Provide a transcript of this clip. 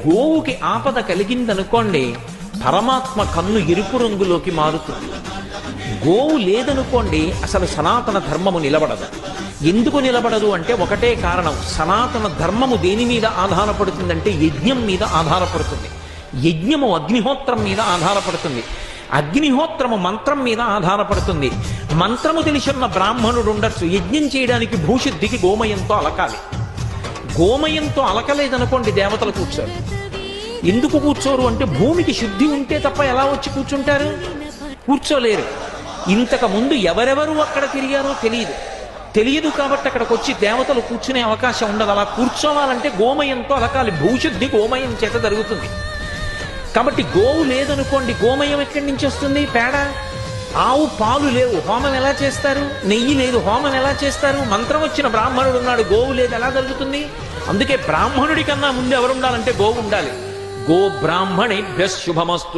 గోవుకి ఆపద కలిగిందనుకోండి, పరమాత్మ కన్ను ఎరుపు రంగులోకి మారుతుంది. గోవు లేదనుకోండి, అసలు సనాతన ధర్మము నిలబడదు. ఎందుకు నిలబడదు అంటే ఒకటే కారణం. సనాతన ధర్మము దేని మీద ఆధారపడుతుందంటే యజ్ఞం మీద ఆధారపడుతుంది. యజ్ఞము అగ్నిహోత్రం మీద ఆధారపడుతుంది. అగ్నిహోత్రము మంత్రం మీద ఆధారపడుతుంది. మంత్రము తెలిసిన బ్రాహ్మణుడు ఉండొచ్చు, యజ్ఞం చేయడానికి భూశుద్ధికి గోమయంతో అలకాలి. గోమయంతో అలకలేదనుకోండి, దేవతలు కూర్చోరు. ఎందుకు కూర్చోరు అంటే భూమికి శుద్ధి ఉంటే తప్ప ఎలా వచ్చి కూర్చుంటారు? కూర్చోలేరు. ఇంతకు ముందు ఎవరెవరు అక్కడ తిరిగారో తెలియదు కాబట్టి అక్కడికి వచ్చి దేవతలు కూర్చునే అవకాశం ఉండదు. అలా కూర్చోవాలంటే గోమయంతో అలకాలి. భూశుద్ధి గోమయం చేత జరుగుతుంది. కాబట్టి గోవు లేదనుకోండి, గోమయం ఎక్కడి నుంచి వస్తుంది? పేడ. ఆవు పాలు లేవు, హోమం ఎలా చేస్తారు? నెయ్యి లేదు, హోమం ఎలా చేస్తారు? మంత్రం వచ్చిన బ్రాహ్మణుడు ఉన్నాడు, గోవు లేదు, ఎలా జరుగుతుంది? అందుకే బ్రాహ్మణుడి కన్నా ముందు ఎవరు ఉండాలంటే గోవు ఉండాలి. గో బ్రాహ్మణేభ్యః శుభమస్తు.